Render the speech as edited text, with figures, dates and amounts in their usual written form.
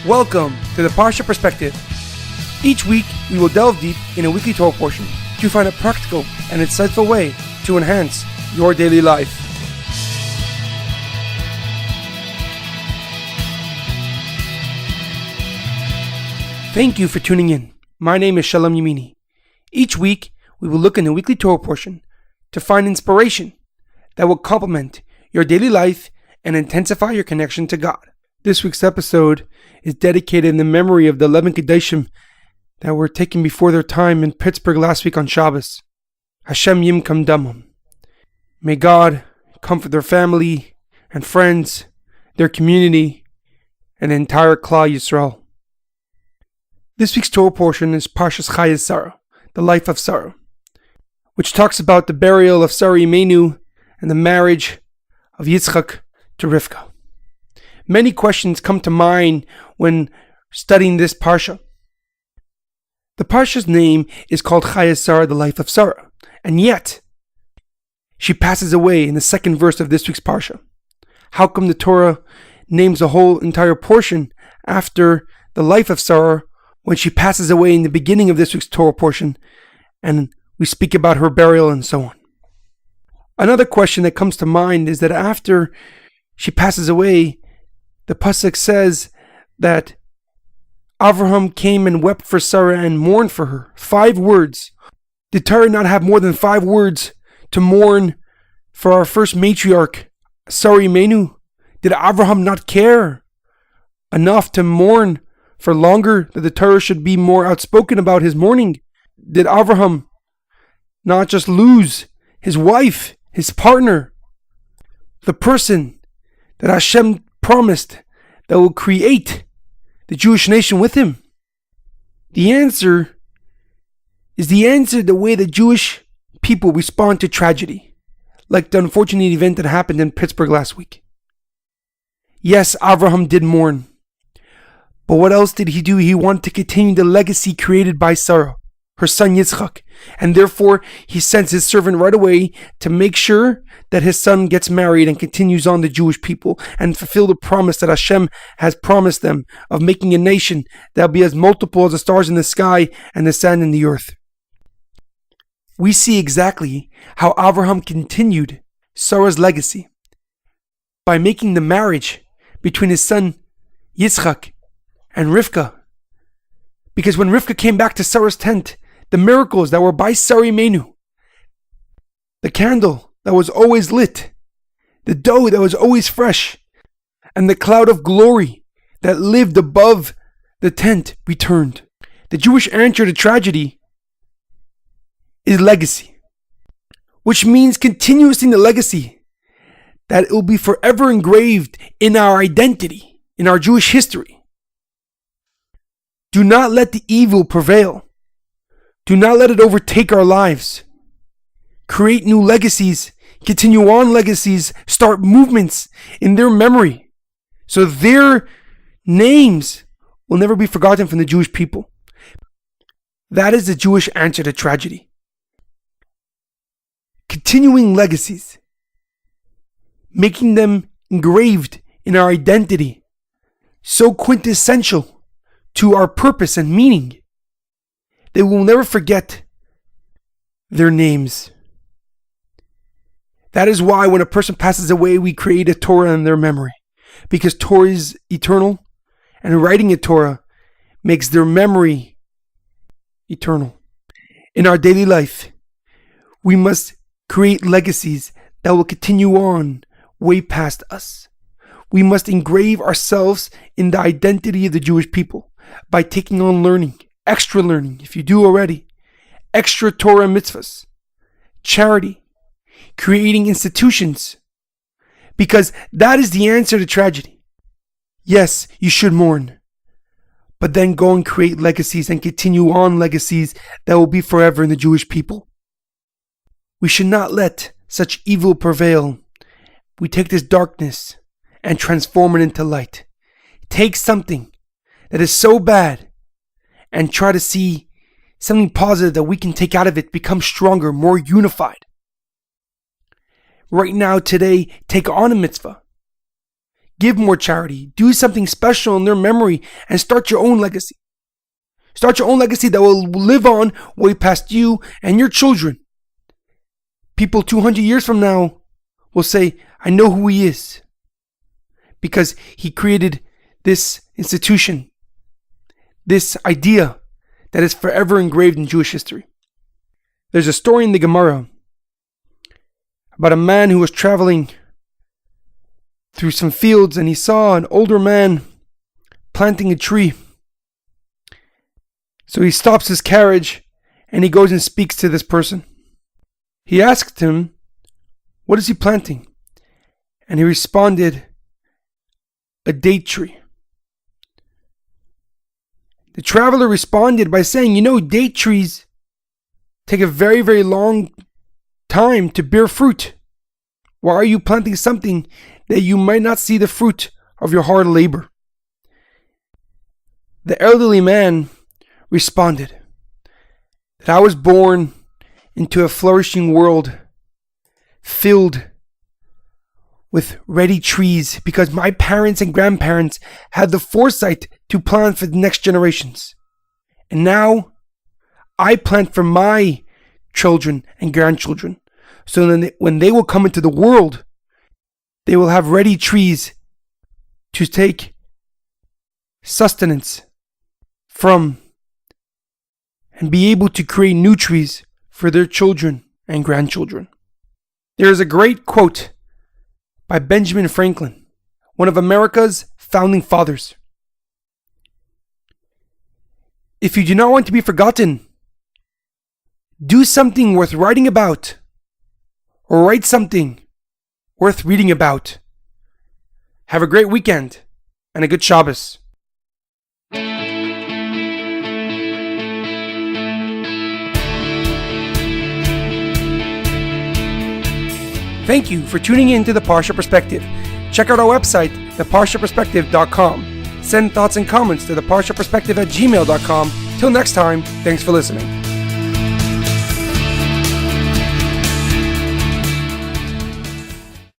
Welcome to the Parsha Perspective. Each week, we will delve deep in a weekly Torah portion to find a practical and insightful way to enhance your daily life. Thank you for tuning in. My name is Shalom Yemini. Each week, we will look in the weekly Torah portion to find inspiration that will complement your daily life and intensify your connection to God. This week's episode is dedicated in the memory of the 11 Kedoshim that were taken before their time in Pittsburgh last week on Shabbos. Hashem Yimkam Damam. May God comfort their family and friends, their community, and the entire Klal Yisrael. This week's Torah portion is Parshas Chayei Sarah, the life of Sarah, which talks about the burial of Sarah Imenu and the marriage of Yitzchak to Rivka. Many questions come to mind when studying this Parsha. The Parsha's name is called Chayei Sarah, the life of Sarah, and yet she passes away in the second verse of this week's Parsha. How come the Torah names the whole entire portion after the life of Sarah when she passes away in the beginning of this week's Torah portion, and we speak about her burial and so on? Another question that comes to mind is that after she passes away, the pasuk says that Avraham came and wept for Sarah and mourned for her. 5 words. Did Torah not have more than 5 words to mourn for our first matriarch, Sarah Imenu? Did Avraham not care enough to mourn for longer, that the Torah should be more outspoken about his mourning? Did Avraham not just lose his wife, his partner, the person that Hashem promised that will create the Jewish nation with him? The answer is the way the Jewish people respond to tragedy, like the unfortunate event that happened in Pittsburgh last week. Yes, Avraham did mourn, but what else did he do? He wanted to continue the legacy created by Sarah, her son Yitzchak, and therefore he sends his servant right away to make sure that his son gets married and continues on the Jewish people and fulfill the promise that Hashem has promised them of making a nation that will be as multiple as the stars in the sky and the sand in the earth. We see exactly how Avraham continued Sarah's legacy by making the marriage between his son Yitzchak and Rivka. Because when Rivka came back to Sarah's tent, the miracles that were by Sarah Imenu, the candle that was always lit, the dough that was always fresh, and the cloud of glory that lived above the tent returned. The Jewish answer to tragedy is legacy, which means continuously the legacy that it will be forever engraved in our identity, in our Jewish history. Do not let the evil prevail. Do not let it overtake our lives. Create new legacies, continue on legacies, start movements in their memory, so their names will never be forgotten from the Jewish people. That is the Jewish answer to tragedy. Continuing legacies, making them engraved in our identity, so quintessential to our purpose and meaning, they will never forget their names. That is why when a person passes away, we create a Torah in their memory, because Torah is eternal, and writing a Torah makes their memory eternal. In our daily life, we must create legacies that will continue on way past us. We must engrave ourselves in the identity of the Jewish people by taking on learning, extra learning, if you do already, extra Torah mitzvahs, charity, creating institutions, because that is the answer to tragedy. Yes, you should mourn, but then go and create legacies and continue on legacies that will be forever in the Jewish people. We should not let such evil prevail. We take this darkness and transform it into light. Take something that is so bad and try to see something positive that we can take out of it, become stronger, more unified. Right now, today, take on a mitzvah. give more charity, do something special in their memory, and start your own legacy. Start your own legacy that will live on way past you and your children. People 200 years from now will say, I know who he is, because he created this institution, this idea that is forever engraved in Jewish history. There's a story in the Gemara about a man who was traveling through some fields, and he saw an older man planting a tree. So he stops his carriage and he goes and speaks to this person. He asked him, what is he planting? And he responded, a date tree. The traveler responded by saying, date trees take a very, very long time to bear fruit. Why are you planting something that you might not see the fruit of your hard labor? The elderly man responded that I was born into a flourishing world filled with ready trees because my parents and grandparents had the foresight to plant for the next generations. And now I plant for my children and grandchildren, so then when they will come into the world, they will have ready trees to take sustenance from and be able to create new trees for their children and grandchildren. There is a great quote by Benjamin Franklin, one of America's founding fathers. If you do not want to be forgotten, do something worth writing about, or write something worth reading about. Have a great weekend and a good Shabbos. Thank you for tuning in to the Parsha Perspective. Check out our website, theparshaperspective.com. Send thoughts and comments to theparshaperspective@gmail.com. Till next time, thanks for listening.